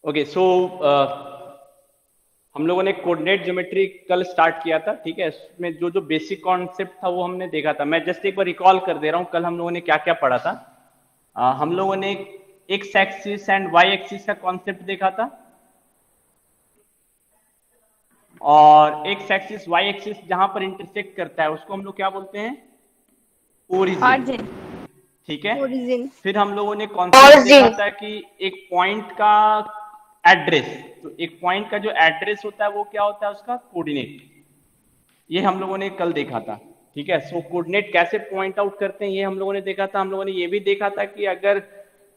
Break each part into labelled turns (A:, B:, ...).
A: Okay so हम लोगों ने कोऑर्डिनेट ज्योमेट्री कल स्टार्ट किया था, ठीक है। इसमें जो जो बेसिक कॉन्सेप्ट था वो हमने देखा था। मैं जस्ट एक बार रिकॉल कर दे रहा हूँ, कल हम लोगों ने क्या क्या पढ़ा था। हम लोगों ने X axis and Y axis का कॉन्सेप्ट देखा था, और एक्स एक्सिस वाई एक्सिस जहां पर इंटरसेक्ट करता है उसको हम लोग क्या बोलते हैं, ओरिजिन, ठीक है।
B: ओरिजिन।
A: फिर हम लोगों ने कॉन्सेप्ट देखा था कि एक पॉइंट का एड्रेस, तो एक पॉइंट का जो एड्रेस होता है वो क्या होता है, उसका कोऑर्डिनेट। ये हम लोगों ने कल देखा था, ठीक है। सो कोऑर्डिनेट कैसे पॉइंट आउट करते हैं ये हम लोगों ने देखा था। हम लोगों ने ये भी देखा था कि अगर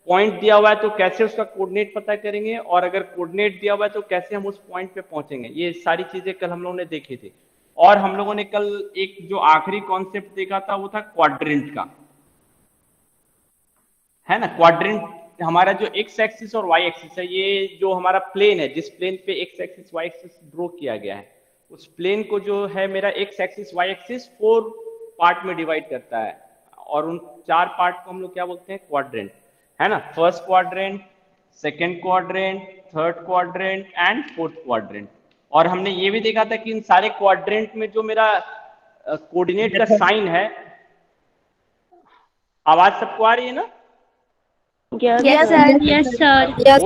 A: पॉइंट दिया हुआ है तो कैसे उसका कोऑर्डिनेट पता करेंगे, और अगर कोऑर्डिनेट दिया हुआ है तो कैसे हम उस पॉइंट पे पहुंचेंगे। ये सारी चीजें कल हम लोगों ने देखी थी। और हम लोगों ने कल एक जो आखिरी कॉन्सेप्ट देखा था वो था क्वाड्रेंट का, है ना। क्वाड्रेंट हमारा जो एक्स एक्सिस और वाई एक्सिस है, ये जो हमारा प्लेन है, जिस प्लेन पे X axis Y axis draw किया गया है, उस प्लेन को जो है मेरा X axis Y axis 4 part में डिवाइड करता है, और उन 4 पार्ट को हम लोग क्या बोलते हैं, क्वाड्रेंट, है ना। First quadrant, second quadrant, third quadrant and fourth quadrant. और हमने ये भी देखा था कि इन सारे क्वाड्रेंट में जो मेरा कोऑर्डिनेट का साइन है, आवाज सबको आ रही है ना,
B: yes sir.
C: Yes sir.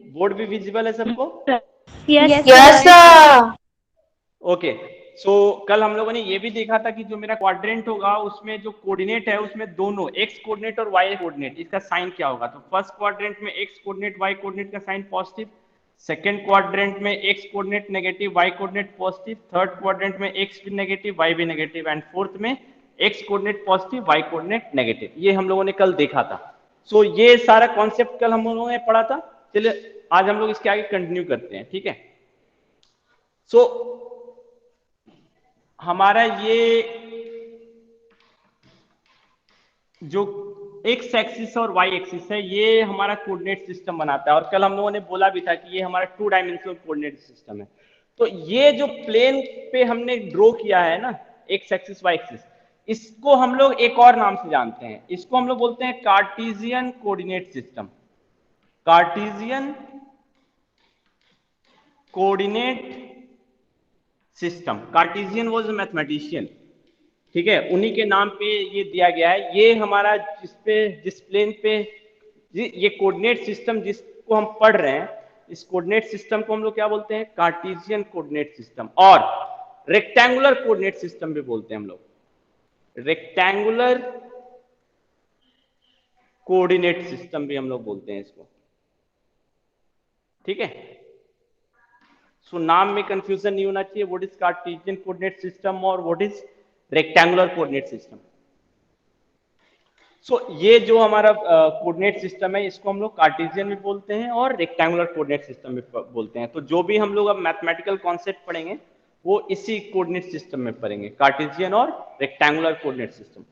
A: Board भी विजिबल है सबको।
C: Yes
B: sir.
A: ओके सो कल हम लोगों ने ये भी देखा था कि जो मेरा क्वाड्रेंट होगा उसमें जो कोऑर्डिनेट है उसमें दोनों एक्स कोऑर्डिनेट और वाई कोऑर्डिनेट, इसका साइन क्या होगा। तो फर्स्ट क्वाड्रेंट में एक्स कोऑर्डिनेट वाई कोऑर्डिनेट का साइन पॉजिटिव, सेकंड क्वाड्रेंट में X coordinate negative Y coordinate positive, third quadrant में एक्स भी नेगेटिव वाई भी नेगेटिव, एंड फोर्थ में X coordinate positive Y coordinate negative. ये हम लोगों ने कल देखा था। सो ये सारा कॉन्सेप्ट कल हम लोगों ने पढ़ा था। चलिए आज हम लोग इसके आगे कंटिन्यू करते हैं, ठीक है। सो हमारा ये जो एक्स एक्सिस और वाई एक्सिस है ये हमारा कोऑर्डिनेट सिस्टम बनाता है, और कल हम लोगों ने बोला भी था कि ये हमारा 2 डायमेंशनल कोऑर्डिनेट सिस्टम है। तो ये जो प्लेन पे हमने ड्रॉ किया है ना, एक्स एक्सिस वाई एक्सिस, इसको हम लोग एक और नाम से जानते हैं। इसको हम लोग बोलते हैं Cartesian coordinate system. Cartesian coordinate system. Cartesian was a mathematician, ठीक है, उन्हीं के नाम पे ये दिया गया है। ये हमारा जिस प्लेन पे ये कोऑर्डिनेट सिस्टम जिसको हम पढ़ रहे हैं, इस कोऑर्डिनेट सिस्टम को हम लोग क्या बोलते हैं, कार्टेशियन कोऑर्डिनेट सिस्टम, और रेक्टेंगुलर कोऑर्डिनेट सिस्टम भी बोलते हैं हम लोग। रेक्टेंगुलर कोऑर्डिनेट सिस्टम भी हम लोग बोलते हैं इसको, ठीक है। सो नाम में कंफ्यूजन नहीं होना चाहिए, what is cartesian coordinate system और what is rectangular coordinate system. So ये जो हमारा कोऑर्डिनेट सिस्टम है इसको हम लोग कार्टेशियन भी बोलते हैं और रेक्टेंगुलर कोऑर्डिनेट सिस्टम भी बोलते हैं। तो जो भी हम लोग अब मैथमेटिकल कॉन्सेप्ट पढ़ेंगे वो इसी कोऑर्डिनेट सिस्टम में पढ़ेंगे, कार्टेशियन और रेक्टेंगुलर कोऑर्डिनेट सिस्टम।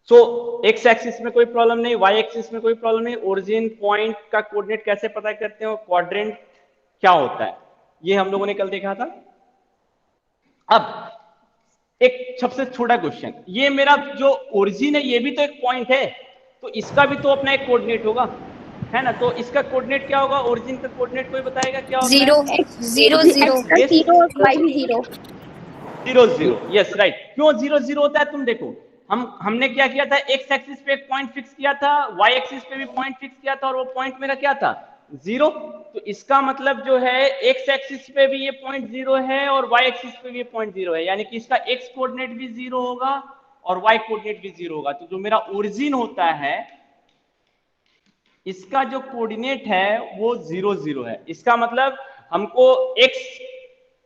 A: सो एक्स एक्सिस में कोई प्रॉब्लम नहीं, वाई एक्सिस में कोई प्रॉब्लम नहीं। ओरिजिन पॉइंट का कोऑर्डिनेट कैसे पता करते हैं, क्वाड्रेंट क्या होता है, ये हम लोगों ने कल देखा था। अब एक सबसे छोटा क्वेश्चन, ये मेरा जो ओरिजिन है ये भी तो एक पॉइंट है, तो इसका भी तो अपना एक कोऑर्डिनेट होगा, है ना। तो इसका कोऑर्डिनेट क्या होगा, ओरिजिन का कोऑर्डिनेट कोई बताएगा क्या होता है?
B: 0 0 0
C: वाई भी 0।
A: 0 0, यस राइट। क्यों 0 0 होता है, तुम देखो, हमने क्या किया था, एक्स एक्सिस पे एक पॉइंट फिक्स किया था, वाई एक्सिस पे भी पॉइंट फिक्स किया था, और वो पॉइंट मेरा क्या था, 0। तो इसका मतलब जो है एक्स एक्सिस पे भी ये पॉइंट 0 है और वाई एक्सिस पे भी ये पॉइंट 0 है, यानी कि इसका एक्स कोऑर्डिनेट भी 0 होगा और वाई कोऑर्डिनेट भी 0 होगा। तो जो मेरा ओरिजिन होता है इसका जो कोऑर्डिनेट है वो 0 0 है। इसका मतलब हमको एक्स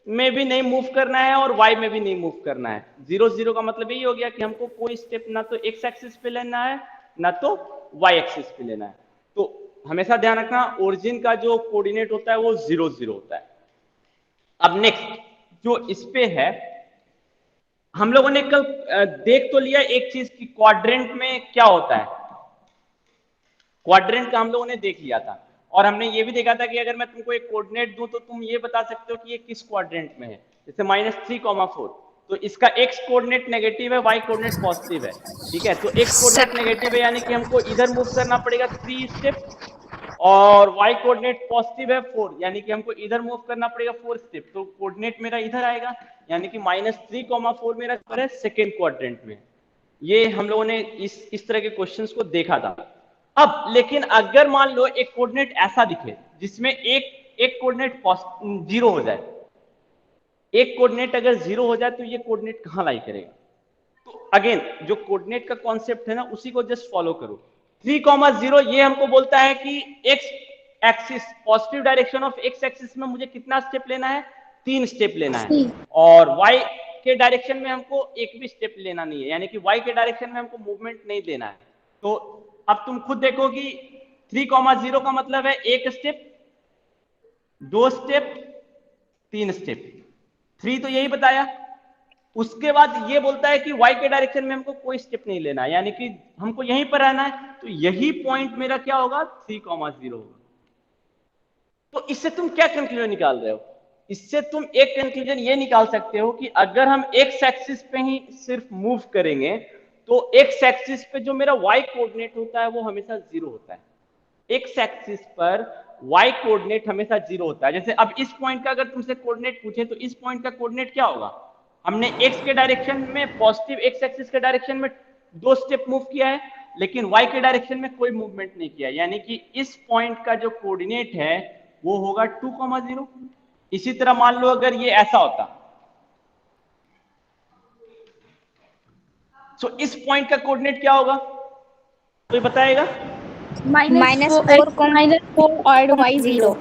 A: में भी नहीं मूव करना है और y में भी नहीं मूव करना है। 0 0 का मतलब यही हो गया कि हमको कोई स्टेप ना तो x एक्सिस पे लेना है ना तो y एक्सिस पे लेना है। तो हमेशा ध्यान रखना ओरिजिन का जो कोऑर्डिनेट होता है वो 0 0 होता है। अब नेक्स्ट जो इस पे है, हम लोगों ने कल देख तो लिया एक चीज कि क्वाड्रेंट में क्या होता है, क्वाड्रेंट का हम लोगों ने देख लिया था, और हमने ये भी देखा था कि अगर मैं तुमको एक कोऑर्डिनेट दूं तो तुम ये बता सकते हो कि ये किस क्वाड्रेंट में है। जैसे -3, 4, तो इसका x कोऑर्डिनेट नेगेटिव है, y कोऑर्डिनेट पॉजिटिव है, ठीक है। तो x कोऑर्डिनेट नेगेटिव है यानी कि हमको इधर मूव करना पड़ेगा 3 स्टेप, और y कोऑर्डिनेट पॉजिटिव है 4, यानी कि हमको इधर मूव करना पड़ेगा 4 स्टेप, तो कोऑर्डिनेट मेरा इधर आएगा, यानी कि -3,4 मेरा है सेकेंड क्वाड्रेंट में। ये हम लोगों ने इस तरह के क्वेश्चंस को देखा था। अब लेकिन अगर मान लो एक कोऑर्डिनेट ऐसा दिखे जिसमें एक कोऑर्डिनेट जीरो हो जाए, एक कोऑर्डिनेट अगर जीरो हो जाए तो ये कोऑर्डिनेट कहां लाई करेगा? तो अगेन जो कोऑर्डिनेट का कॉन्सेप्ट है ना, उसी को जस्ट फॉलो करो। 3,0 ये हमको बोलता है कि x axis, positive direction of x axis में मुझे कितना स्टेप लेना है? 3 स्टेप लेना है, और वाई के डायरेक्शन में हमको एक भी स्टेप लेना नहीं है, यानी कि वाई के डायरेक्शन में हमको मूवमेंट नहीं देना है। तो अब तुम खुद देखो कि 3,0 का मतलब है एक स्टेप, 2 स्टेप, 3 स्टेप। 3 तो यही बताया। उसके बाद ये बोलता है कि y के डायरेक्शन में हमको कोई स्टेप नहीं लेना है, यानी कि हमको यहीं पर रहना है, तो यही पॉइंट मेरा क्या होगा? 3,0 होगा। तो इससे तुम क्या कंक्लूजन निकाल रहे हो? इससे तुम एक कंक्लूजन ये निकाल सकते हो कि अगर हम एक्स एक्सिस पे ही सिर्फ मूव करेंगे तो एक्स एक्सिस पे जो मेरा y कोऑर्डिनेट होता है वो हमेशा 0 होता है। एक्स एक्सिस पर y कोऑर्डिनेट हमेशा 0 होता है। जैसे अब इस पॉइंट का अगर तुमसे कोऑर्डिनेट पूछे तो इस पॉइंट का कोऑर्डिनेट क्या होगा? हमने x के डायरेक्शन में, पॉजिटिव एक्स एक्सिस के डायरेक्शन में 2 स्टेप मूव किया है, लेकिन y के डायरेक्शन में कोई मूवमेंट नहीं किया, यानी कि इस पॉइंट का जो कोऑर्डिनेट है वो होगा 2,0। इसी तरह मान लो अगर ये ऐसा होता, तो इस पॉइंट का कोऑर्डिनेट क्या होगा? कोई बताएगा?
C: -4 और y 0।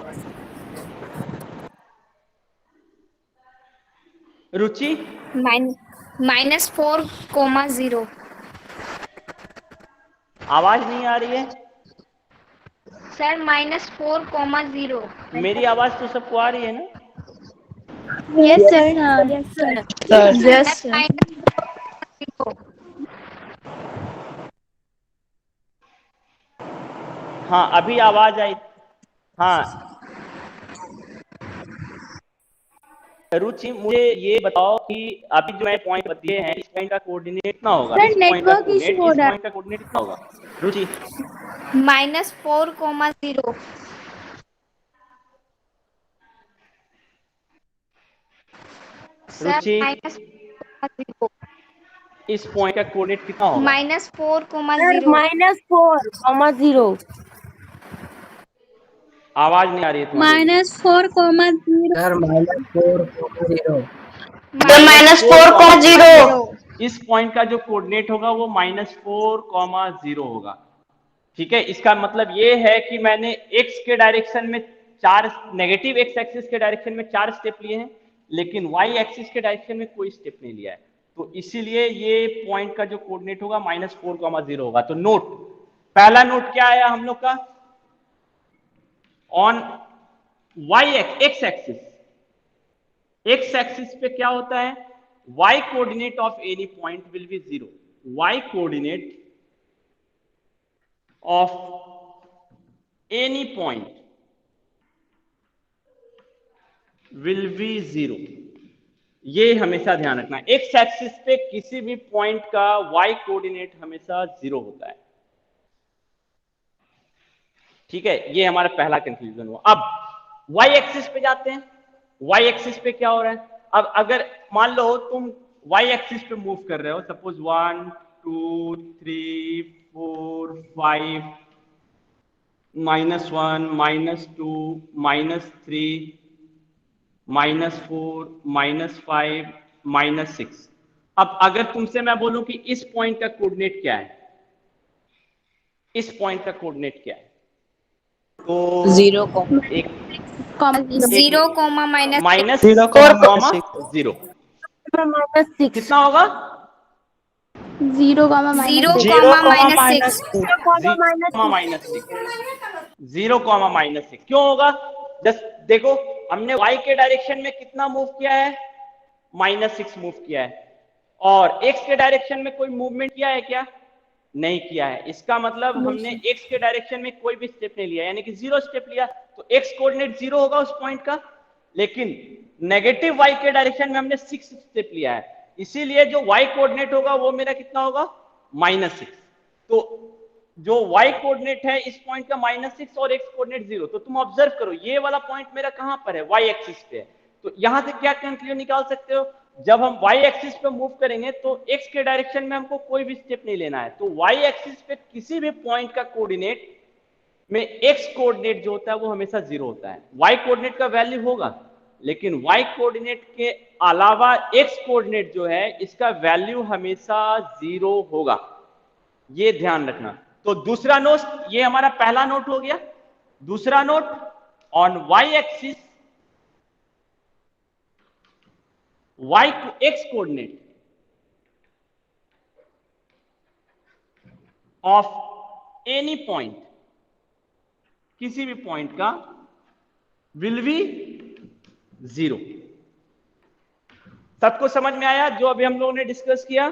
A: रुचि?
B: -4,0।
A: आवाज नहीं आ रही है
B: सर -4,0।
A: मेरी आवाज तो सबको आ रही है ना?
C: Yes sir, yes sir,
B: yes sir.
A: हाँ अभी आवाज आई। हाँ रुचि, मुझे ये बताओ कि अभी जो मैं पॉइंट दिए हैं, इस पॉइंट का कोऑर्डिनेट कितना होगा?
C: सर
A: इस पॉइंट का
C: नेटवर्क
A: कोऑर्डिनेट,
C: इशू हो
A: इस
C: रहा
A: पॉइंट का कोऑर्डिनेट कितना होगा? रुचि?
B: -4,0।
A: रुचि,
B: -4,0।
A: इस पॉइंट का कोऑर्डिनेट कितना होगा?
B: -4,0।
C: -4,0।
A: आवाज नहीं आ रही है तुम्हारी।
C: -4,0।
D: सर -4,0।
A: -4,0। इस पॉइंट का जो कोऑर्डिनेट होगा वो -4,0 होगा। ठीक है, इसका मतलब ये है कि मैंने x के डायरेक्शन में 4, नेगेटिव x एक्सिस के डायरेक्शन में 4 स्टेप लिए हैं, लेकिन y एक्सिस के डायरेक्शन में कोई स्टेप नहीं लिया है, तो इसीलिए ये पॉइंट का जो कोऑर्डिनेट होगा -4,0 होगा। तो नोट, पहला नोट क्या आया हम लोग का? On y x axis, x axis पे क्या होता है? y coordinate of any point will be 0। y coordinate of any point will be 0। ये हमेशा ध्यान रखना, एक्स एक्सिस पे किसी भी पॉइंट का y कोऑर्डिनेट हमेशा 0 होता है। ठीक है, ये हमारा पहला कंफ्यूजन हुआ। अब y एक्सिस पे जाते हैं। y एक्सिस पे क्या हो रहा है? अब अगर मान लो तुम y एक्सिस पे मूव कर रहे हो, सपोज 1 2 3 4 5, -1 -2 -3 -4 -5 -6। अब अगर तुमसे मैं बोलूं कि इस पॉइंट का कोऑर्डिनेट क्या है, इस पॉइंट का कोऑर्डिनेट क्या है, तो
D: 0,
A: एक
B: 0,
A: -4,0 कितना होगा?
C: 0,
B: -6।
A: 0, -6 क्यों होगा? जस्ट देखो, हमने y के डायरेक्शन में कितना मूव किया है? -6 मूव किया है, और x के डायरेक्शन में कोई मूवमेंट किया है क्या? नहीं किया है। इसका मतलब हमने x के डायरेक्शन में कोई भी स्टेप नहीं लिया, यानी कि 0 स्टेप लिया, तो x कोऑर्डिनेट 0 होगा उस पॉइंट का। लेकिन नेगेटिव y के डायरेक्शन में हमने 6 स्टेप लिया है, इसीलिए जो y कोऑर्डिनेट होगा वो मेरा कितना होगा? -6। तो जो y कोऑर्डिनेट है इस पॉइंट का -6 और x कोऑर्डिनेट 0। तो तुम ऑब्जर्व करो ये वाला पॉइंट मेरा कहां पर है, y एक्सिस पे है। तो यहां से क्या कंक्लूजन निकाल सकते हो, जब हम y एक्सिस पे मूव करेंगे तो x के डायरेक्शन में हमको कोई भी स्टेप नहीं लेना है। तो y एक्सिस पे किसी भी पॉइंट का कोऑर्डिनेट में x कोऑर्डिनेट जो होता है वो हमेशा 0 होता है। y कोऑर्डिनेट का वैल्यू होगा, लेकिन y कोऑर्डिनेट के अलावा x कोऑर्डिनेट जो है इसका वैल्यू हमेशा 0 होगा, ये ध्यान रखना। तो दूसरा नोट, ये हमारा पहला नोट हो गया। दूसरा note, on y axis y x coordinate of any point, किसी भी पॉइंट का विल बी 0। सबको समझ में आया जो अभी हम लोगों ने डिस्कस किया?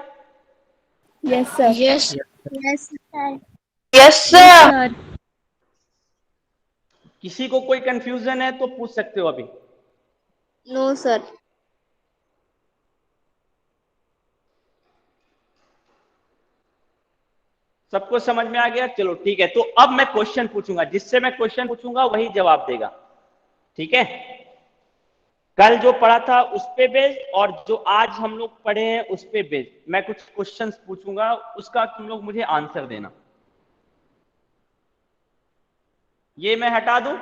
C: Yes, sir.
B: Yes.
C: Yes, sir.
B: Yes, sir.
A: किसी को कोई कंफ्यूजन है तो पूछ सकते हो अभी।
B: No, sir.
A: सबको समझ में आ गया? चलो ठीक है। तो अब मैं क्वेश्चन पूछूंगा, जिससे मैं क्वेश्चन पूछूंगा वही जवाब देगा, ठीक है? कल जो पढ़ा था उस पे बेस्ड और जो आज हम लोग पढ़े हैं उस पे बेस्ड मैं कुछ क्वेश्चंस पूछूंगा, उसका तुम लोग मुझे आंसर देना। ये मैं हटा दूं?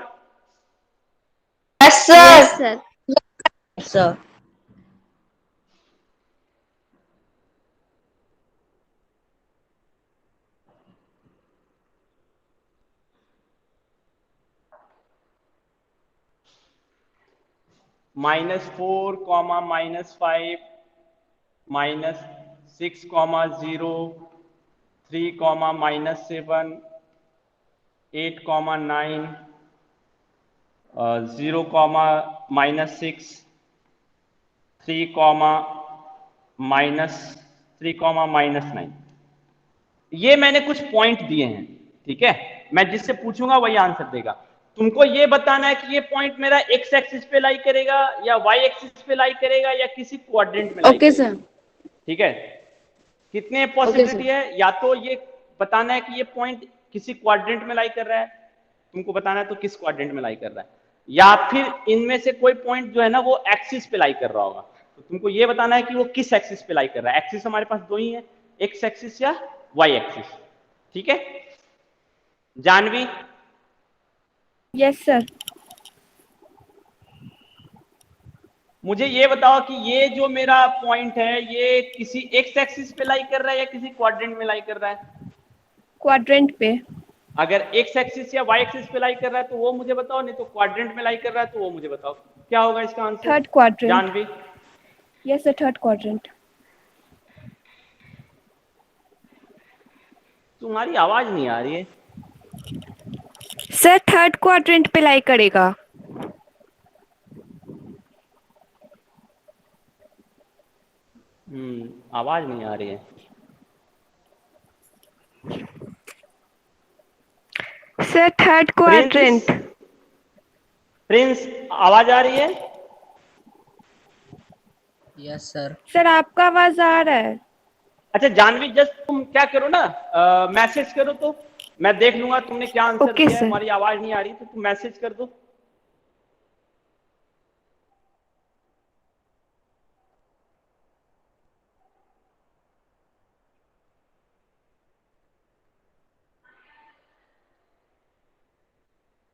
B: Yes, sir.
C: Yes, sir.
B: Sir.
A: -4, -5, -6, 0, 3, -7, 8, 9, 0, -6, 3, -9। ये मैंने कुछ पॉइंट दिए हैं, ठीक है? मैं जिससे पूछूंगा वही आंसर देगा। तुमको ये बताना है कि ये पॉइंट मेरा एक्स एक्सिस पे लाई करेगा या वाई एक्सिस पे लाई करेगा या किसी क्वाड्रेंट में लाई करेगा। ठीक है? कितने पॉसिबिलिटी है? या तो ये बताना है कि ये पॉइंट किसी क्वाड्रेंट में लाई कर रहा है, तुमको बताना है तो किस क्वाड्रेंट में लाई कर रहा है, या फिर इनमें से कोई पॉइंट जो है ना वो एक्सिस पे लाई कर रहा होगा। तो तुमको ये बताना है कि वो किस एक्सिस पे लाई कर रहा है। एक्सिस हमारे पास दो ही है, एक्स एक्सिस या वाई एक्सिस। ठीक है जानवी?
C: Yes, sir.
A: मुझे ये बताओ कि ये जो मेरा पॉइंट है ये किसी एक्स एक्सिस पे लाई कर रहा है या किसी क्वाड्रेंट में लाई कर रहा है?
C: Quadrant पे.
A: अगर एक्स एक्सिस या वाई एक्सिस पे लाई कर रहा है तो वो मुझे बताओ, नहीं तो क्वाड्रेंट में लाई कर रहा है तो वो मुझे बताओ। क्या होगा इसका answer?
C: Third quadrant.
A: Janvi?
C: Yes, sir. Third quadrant.
A: तुम्हारी आवाज नहीं आ रही है।
C: सर थर्ड क्वाड्रेंट पे लाई करेगा।
A: आवाज नहीं आ रही है।
C: Sir third quadrant.
A: प्रिंस आवाज आ रही है?
D: Yes sir.
C: सर आपका आवाज आ रहा है।
A: अच्छा जानवी, जस्ट तुम क्या करो ना, मैसेज करो तो मैं देख लूंगा तुमने क्या आंसर दिया है। हमारी आवाज नहीं आ रही तो तुम मैसेज कर दो।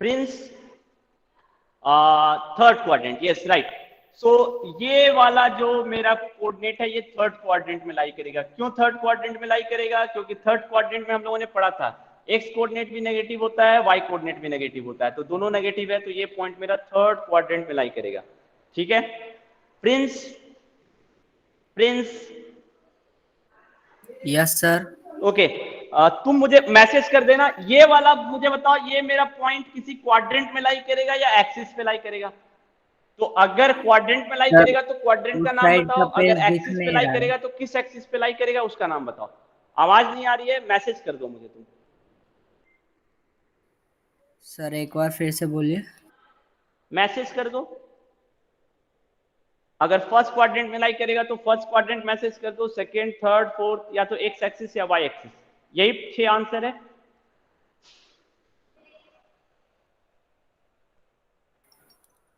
A: Prince third quadrant, yes right. So ये वाला जो मेरा कोऑर्डिनेट है ये थर्ड क्वाड्रेंट में लाई करेगा। क्यों थर्ड क्वाड्रेंट में लाई करेगा? क्योंकि थर्ड क्वाड्रेंट में हम लोगों ने पढ़ा था एक्स कोऑर्डिनेट भी नेगेटिव होता है, वाई कोऑर्डिनेट भी नेगेटिव होता है, तो दोनों नेगेटिव है, तो ये पॉइंट मेरा थर्ड क्वाड्रेंट में लाई करेगा। ठीक है Prince? Prince?
D: Yes sir.
A: Okay तुम मुझे मैसेज कर देना। ये वाला मुझे बताओ, ये मेरा पॉइंट किसी क्वाड्रेंट में लाई करेगा या एक्सिस पे लाई करेगा? तो अगर क्वाड्रेंट में लाई करेगा तो क्वाड्रेंट का नाम बताओ, अगर एक्सिस पे लाई करेगा तो किस एक्सिस पे लाई करेगा उसका नाम बताओ। आवाज नहीं आ रही है, मैसेज कर दो मुझे तुम।
D: सर एक बार फिर से बोलिए।
A: मैसेज कर दो। अगर फर्स्ट क्वाड्रेंट में लाई करेगा तो फर्स्ट क्वाड्रेंट मैसेज कर दो, सेकंड, थर्ड, फोर्थ, या तो एक्स एक्सिस या वाई एक्सिस। यही 6 आंसर है।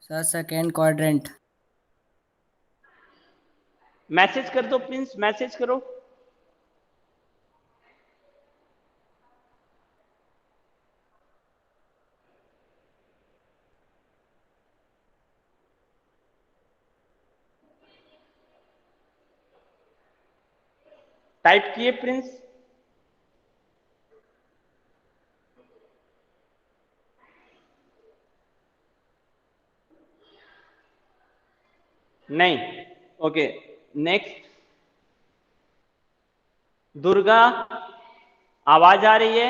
D: Sir second quadrant.
A: मैसेज कर दो प्रिंस, मैसेज करो। टाइप किए प्रिंस? नहीं। Okay, next. दुर्गा, आवाज आ रही है?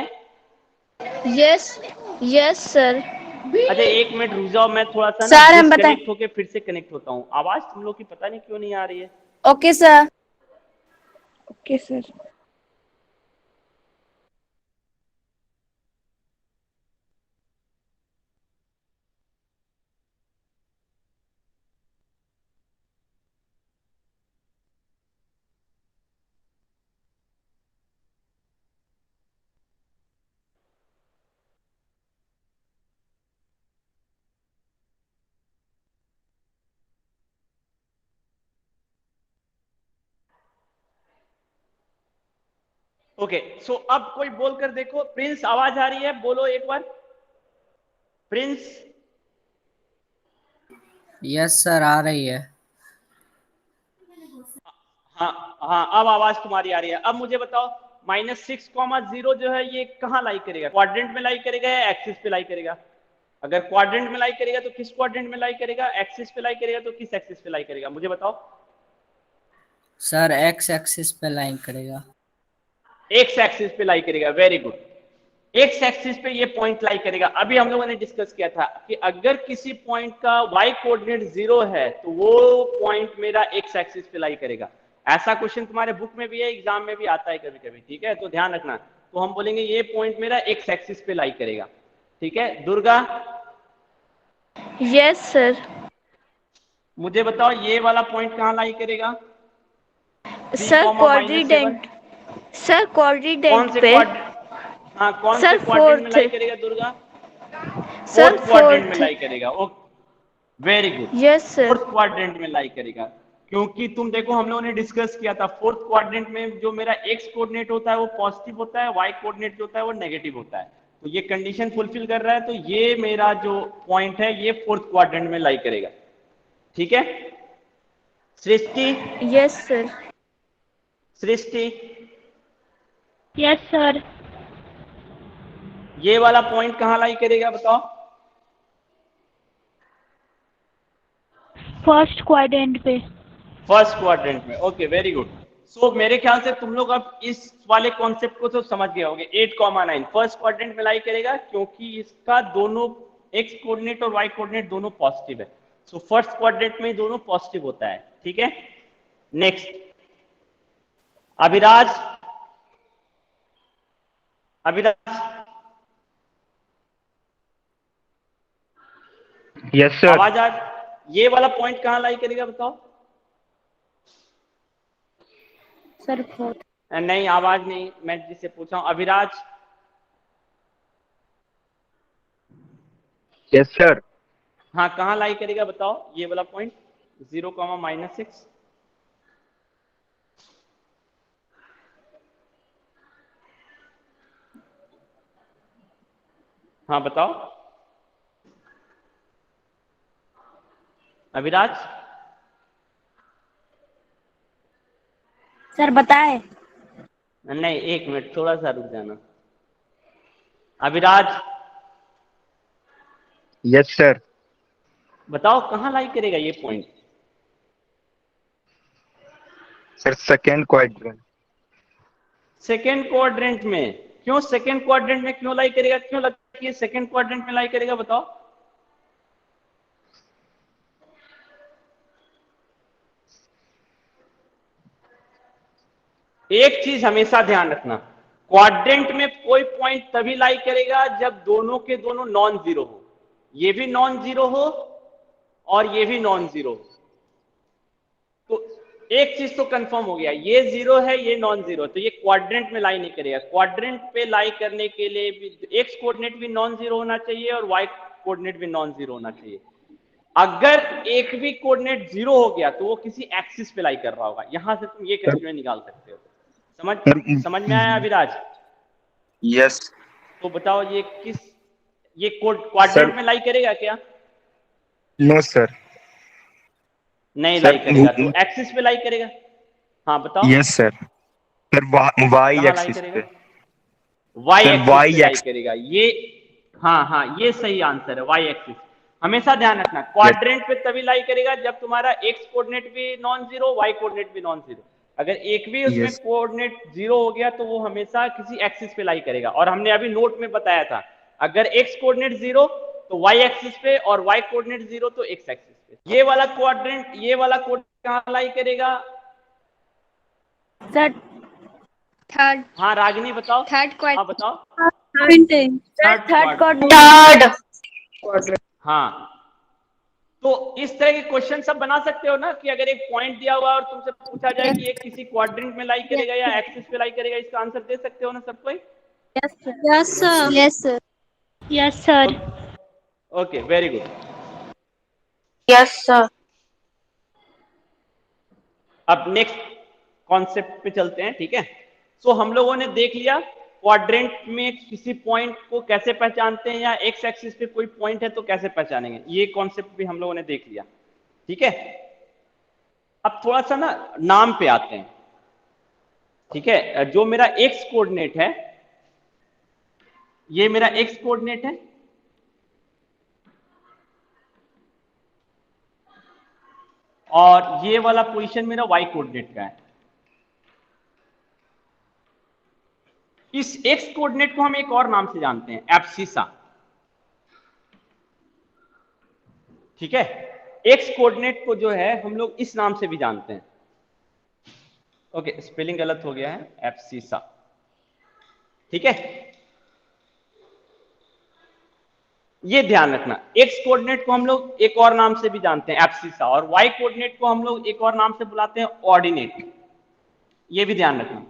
B: Yes, yes sir.
A: अच्छा एक मिनट रुक जाओ, मैं थोड़ा सा ना
B: सर हम बताएं।
A: डिस्कनेक्ट होके फिर से कनेक्ट होता हूँ। आवाज तुम लोग की पता नहीं क्यों नहीं आ रही है।
B: Okay sir.
C: Okay sir.
A: Okay, so अब कोई बोल कर देखो। प्रिंस आवाज आ रही है? बोलो एक बार प्रिंस।
D: यस सर, आ रही है।
A: हाँ हाँ, अब आवाज तुम्हारी आ रही है। अब मुझे बताओ, -6,0 जो है ये कहाँ लाई करेगा? क्वाड्रेंट में लाई करेगा या एक्सिस पे लाई करेगा? अगर क्वाड्रेंट में लाई करेगा तो किस क्वाड्रेंट में लाई करेगा? एक्सिस पे लाई करेगा तो किस एक्सिस पे लाई करेगा? मुझे बताओ।
D: सर एक्स एक्सिस पे लाइन करेगा।
A: एक्स एक्सिस पे लाई करेगा, वेरी गुड। एक्स एक्सिस पे ये पॉइंट लाई करेगा। अभी हम लोगों ने डिस्कस किया था कि अगर किसी पॉइंट का वाई कोऑर्डिनेट 0 है तो वो पॉइंट मेरा एक्स एक्सिस पे लाई करेगा। ऐसा क्वेश्चन तुम्हारे बुक में भी है, एग्जाम में भी आता है कभी कभी, ठीक है? तो ध्यान रखना। तो हम बोलेंगे ये पॉइंट मेरा एक्स एक्सिस पे लाई करेगा, ठीक है? Durga,
B: yes sir.
A: मुझे बताओ ये वाला पॉइंट कहाँ लाई करेगा?
B: सर
A: 3,-7।
B: क्वाड्रीडेंट, सर
A: कौन
B: क्वाड्रीडेंट
A: से
B: पे।
A: क्वाड्रेंट? हाँ, कौन से
B: सर
A: क्वाड्रेंट में
B: फोर्थ।
A: लाई करेगा दुर्गा?
B: सर
A: फोर्थ क्वाड्रेंट में
B: फोर्थ।
A: लाई करेगा। Okay, very good.
B: Yes sir.
A: Fourth quadrant में लाई करेगा, क्योंकि तुम देखो हम लोगों ने डिस्कस किया था फोर्थ क्वाड्रेंट में जो मेरा एक्स कोऑर्डिनेट होता है वो पॉजिटिव होता है, वाई कोऑर्डिनेट जो होता है वो नेगेटिव होता है। तो ये कंडीशन फुलफिल कर रहा है, तो ये मेरा जो पॉइंट है ये फोर्थ क्वाड्रेंट में लाई करेगा, ठीक है? Srishti,
B: yes sir.
A: Srishti,
B: yes sir.
A: ये वाला पॉइंट कहाँ लाई करेगा बताओ?
B: फर्स्ट क्वाड्रेंट पे।
A: फर्स्ट क्वाड्रेंट में। Okay, very good. सो मेरे ख्याल से तुम लोग अब इस वाले कॉन्सेप्ट को तो समझ गए होंगे। 8,9 फर्स्ट क्वाड्रेंट में लाई करेगा क्योंकि इसका दोनों एक्स कोऑर्डिनेट और वाई कोऑर्डिनेट दोनों पॉजिटिव है। सो फर्स्ट क्वाड्रेंट में दोनों पॉजिटिव होता है, ठीक है? Next, Abhiraj, Abhiraj,
E: yes sir.
A: आवाज आ? ये वाला पॉइंट कहाँ लाई करेगा बताओ?
B: Sir fourth.
A: नहीं, आवाज नहीं, मैं जिससे पूछा हूं। Abhiraj,
E: yes sir.
A: हाँ कहाँ लाई करेगा बताओ ये वाला पॉइंट? 0,-6। हाँ बताओ अभिराज।
B: सर बताए।
A: नहीं, एक मिनट थोड़ा सा रुक जाना। Abhiraj,
E: yes sir.
A: बताओ कहाँ लाई करेगा ये point?
E: Sir second quadrant.
A: Second quadrant में? क्यों सेकेंड क्वाड्रेंट में क्यों लाई करेगा? क्यों लगता है कि सेकेंड क्वाड्रेंट में लाई करेगा बताओ? एक चीज हमेशा ध्यान रखना, क्वाड्रेंट में कोई पॉइंट तभी लाई करेगा जब दोनों के दोनों नॉन जीरो हो। ये भी नॉन जीरो हो और ये भी नॉन जीरो हो। तो एक चीज तो कंफर्म हो गया, ये जीरो है ये नॉन जीरो, तो ये क्वाड्रेंट में लाई नहीं करेगा। क्वाड्रेंट पे लाई करने के लिए भी एक्स कोऑर्डिनेट भी नॉन जीरो होना चाहिए और वाई कोऑर्डिनेट भी नॉन जीरो होना चाहिए। अगर एक भी कोऑर्डिनेट 0 हो गया तो वो किसी एक्सिस पे लाई कर रहा होगा। यहां से तुम ये कंक्लूजन निकाल सकते हो। समझ में आया अभिराज?
E: यस।
A: तो बताओ ये क्वाड्रेंट में लाई करेगा क्या?
E: No sir.
A: नहीं लाई करेगा। तो एक्सिस पे लाई करेगा। हाँ बताओ।
E: Yes sir. सर वाई
A: कहाँ लाई
E: एक्सिस
A: करेगा?
E: पे।
A: वाई
E: सर
A: एक्सिस
E: वाई
A: पे लाई
E: एक्सिस।
A: करेगा। ये हाँ ये सही आंसर है, वाई एक्सिस। हमेशा ध्यान रखना क्वाड्रेंट पे तभी लाई करेगा जब तुम्हारा एक्स कोऑर्डिनेट भी नॉन जीरो, वाई कोऑर्डिनेट भी नॉन जीरो। अगर एक भी उसमें
E: यस।
A: कोऑर्डिनेट 0 हो गया तो वो हमेशा किसी एक्सिस पे लाई करेगा। और हमने अभी नोट में बताया था, अगर एक्स कोऑर्डिनेट 0 तो वाई एक्सिस पे, और वाई कोऑर्डिनेट 0 तो एक्स एक्सिस पे। ये वाला कोऑर्डिनेट कहाँ लाई करेगा?
B: Sir third.
A: हाँ रागिनी बताओ।
B: थर्ड
A: हाँ बताओ।
B: Third
A: quadrant. हाँ, तो इस तरह के क्वेश्चन सब बना सकते हो ना, कि अगर एक पॉइंट दिया हुआ और तुमसे पूछा जाए कि एक किसी क्वाड्रेंट में लाई करेगा या एक्सिस पे लाई करेगा, इसका आंसर दे सकते हो ना सब कोई?
B: Yes sir. Yes sir. Yes sir.
A: Okay, very good.
C: Yes सर।
A: अब नेक्स्ट कॉन्सेप्ट पे चलते हैं, ठीक है? सो हम लोगों ने देख लिया क्वाड्रेंट में किसी पॉइंट को कैसे पहचानते हैं, या एक्स एक्सिस पे कोई पॉइंट है तो कैसे पहचानेंगे, ये कॉन्सेप्ट भी हम लोगों ने देख लिया, ठीक है? अब थोड़ा सा ना नाम पे आते हैं, ठीक है? जो मेरा एक्स कोऑर्डिनेट है, ये मेरा एक्स कोऑर्डिनेट है, और ये वाला पोजीशन मेरा वाई कोऑर्डिनेट का है। इस एक्स कोऑर्डिनेट को हम एक और नाम से जानते हैं, एब्सिसा, ठीक है? एक्स कोऑर्डिनेट को जो है हम लोग इस नाम से भी जानते हैं। ओके, स्पेलिंग गलत हो गया है, एब्सिसा, ठीक है? ये ध्यान रखना, एक्स कोऑर्डिनेट को हम लोग एक और नाम से भी जानते हैं, एब्सिसा, और वाई कोऑर्डिनेट को हम लोग एक और नाम से बुलाते हैं, ऑर्डिनेट। ये भी ध्यान रखना,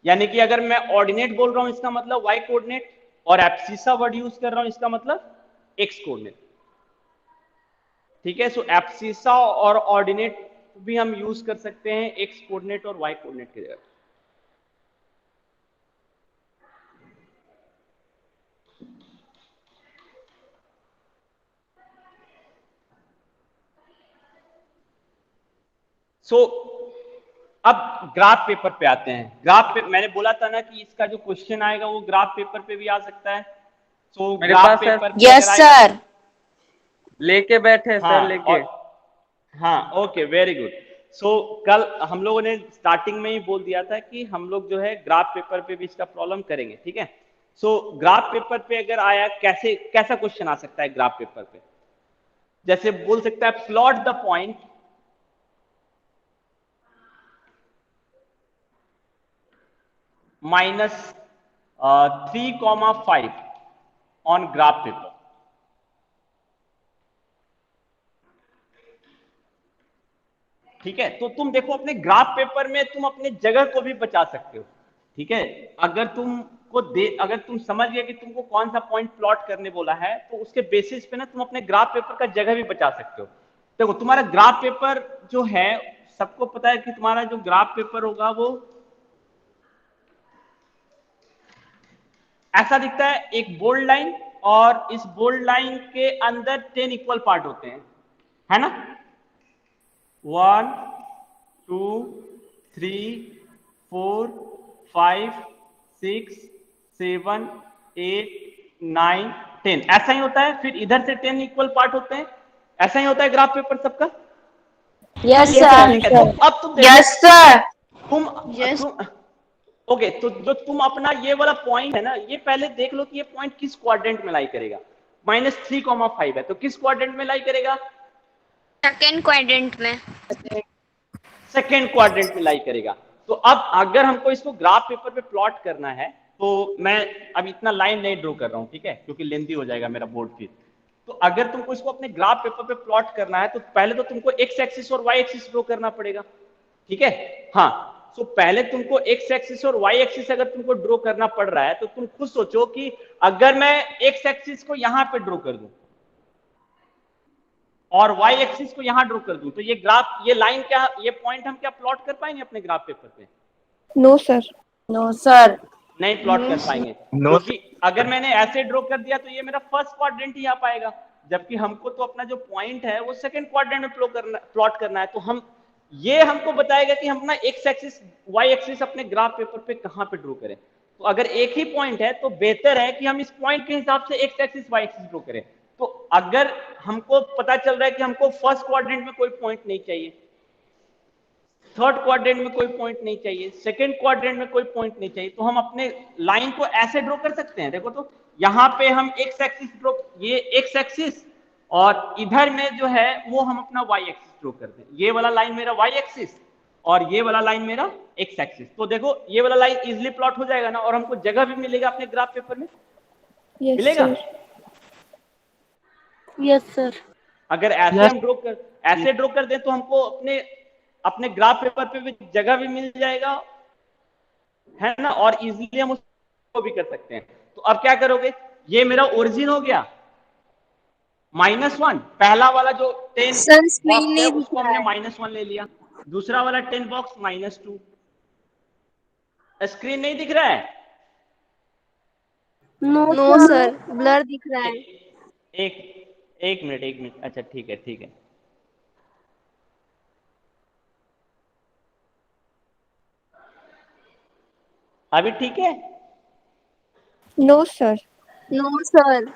A: यानी कि अगर मैं ऑर्डिनेट बोल रहा हूं इसका मतलब वाई कोऑर्डिनेट, और एब्सिसा वर्ड यूज कर रहा हूं इसका मतलब एक्स कोऑर्डिनेट, ठीक है? सो एब्सिसा और ऑर्डिनेट भी हम यूज कर सकते हैं एक्स कोऑर्डिनेट और वाई कोऑर्डिनेट की जगह। सो अब ग्राफ पेपर पे आते हैं। ग्राफ पे मैंने बोला था ना कि इसका जो क्वेश्चन आएगा वो ग्राफ पेपर पे भी आ सकता है। सो ग्राफ पेपर पे
C: यस सर।
F: लेके बैठे
A: हाँ,
F: सर लेके।
A: हाँ ओके, वेरी गुड। सो कल हम लोगों ने स्टार्टिंग में ही बोल दिया था कि हम लोग जो है ग्राफ पेपर पे भी इसका प्रॉब्लम करेंगे, ठीक है? सो ग्राफ पेपर पे अगर आया, कैसा क्वेश्चन आ सकता है ग्राफ पेपर पे? जैसे बोल सकता है plot the point -3,5 on graph paper. ठीक है? तो तुम देखो अपने ग्राफ पेपर में तुम अपने जगह को भी बचा सकते हो, ठीक है? अगर तुम समझ गए कि तुमको कौन सा पॉइंट प्लॉट करने बोला है, तो उसके बेसिस पे ना तुम अपने ग्राफ पेपर का जगह भी बचा सकते हो। देखो तुम्हारा ग्राफ पेपर जो है, सबको पता है कि तुम्हारा जो ग्राफ पेपर होगा वो ऐसा दिखता है, एक बोल्ड लाइन, और इस बोल्ड लाइन के अंदर 10 इक्वल पार्ट होते हैं, है ना? 1 2 3 4 5 6 7 8 9 10, ऐसा ही होता है। फिर इधर से 10 इक्वल पार्ट होते हैं, ऐसा ही होता है ग्राफ पेपर सबका।
C: यस
A: ठीक है,
C: सर।
A: तो अब तुम देखो,
C: यस सर।
A: तुम ओके, तो जो तुम अपना ये वाला पॉइंट है ना, ये पहले देख लो कि ये पॉइंट किस क्वाड्रेंट में लाई करेगा। -3,5 है तो किस क्वाड्रेंट में लाई करेगा?
B: सेकेंड क्वाड्रेंट में।
A: सेकेंड क्वाड्रेंट में लाई करेगा। तो अब अगर हमको इसको ग्राफ पेपर पे प्लॉट करना है, तो मैं अब इतना लाइन नहीं ड्रॉ कर रहा हूं, ठीक है? क्योंकि लेंथी हो जाएगा मेरा बोर्ड फिर। तो अगर तुमको इसको अपने ग्राफ पेपर पे प्लॉट करना है, तो पहले तो तुमको एक्स एक्सिस और वाई एक्सिस ड्रॉ करना पड़ेगा, ठीक है? हाँ, तो पहले तुमको एक्स एक्सिस और वाई एक्सिस अगर तुमको ड्रॉ करना पड़ रहा है, तो तुम खुद सोचो कि अगर मैं एक्स एक्सिस को यहां पे ड्रॉ कर दूं, और y एक्सिस को यहाँ ड्रॉ कर दूं, तो ये ग्राफ, ये लाइन क्या, ये पॉइंट हम क्या प्लॉट कर पाएंगे अपने ग्राफ पेपर पे?
C: No sir. No sir.
A: नहीं प्लॉट कर पाएंगे,
E: नो
A: क्योंकि अगर मैंने ऐसे ड्रॉ कर दिया तो ये मेरा फर्स्ट क्वाड्रेंट ही आ पाएगा, जबकि हमको तो अपना जो पॉइंट है वो सेकंड क्वाड्रेंट में प्लॉट करना है। तो हम, ये हमको बताएगा कि हम अपना एक्स एक्सिस वाई एक्सिस अपने ग्राफ पेपर पे कहाँ पे ड्रॉ करें। तो अगर एक ही पॉइंट है तो बेहतर है कि हम इस पॉइंट के हिसाब से X axis Y axis draw करें। तो अगर हमको पता चल रहा है कि हमको फर्स्ट क्वाड्रेंट में कोई पॉइंट नहीं चाहिए, थर्ड क्वाड्रेंट में कोई पॉइंट नहीं चाहिए, सेकंड क्वाड्रेंट में कोई पॉइंट नहीं चाहिए, तो हम अपने लाइन को ऐसे ड्रॉ कर सकते हैं। देखो तो यहाँ पे हम एक्स एक्सिस ड्रॉ, ये एक्स एक्सिस, और इधर में जो है वो हम अपना वाई एक्सिस ड्रॉ करते हैं। ये वाला लाइन मेरा वाई एक्सिस और ये वाला लाइन मेरा एक्स एक्सिस। तो देखो ये वाला लाइन इजिली प्लॉट हो जाएगा ना, और हमको जगह भी मिलेगा अपने ग्राफ पेपर में।
C: यस
A: मिलेगा?
C: सर।
B: Yes sir.
A: अगर ऐसे हम ड्रॉ कर दें तो हमको अपने अपने ग्राफ पेपर पे भी जगह भी मिल जाएगा, है ना, और इजीली हम उसको भी कर सकते हैं। तो अब क्या करोगे, ये मेरा ओरिजिन हो गया -1, पहला वाला जो 10
B: सर स्क्रीन
A: बॉक्स है
B: नहीं दिख
A: उसको
B: रहा
A: हमने
B: है।
A: -1 ले लिया, दूसरा वाला 10 बॉक्स -2। स्क्रीन नहीं दिख रहा है?
B: नो सर, ब्लर दिख रहा है।
A: एक मिनट, अच्छा ठीक है। अभी ठीक है?
C: No sir.
B: No sir.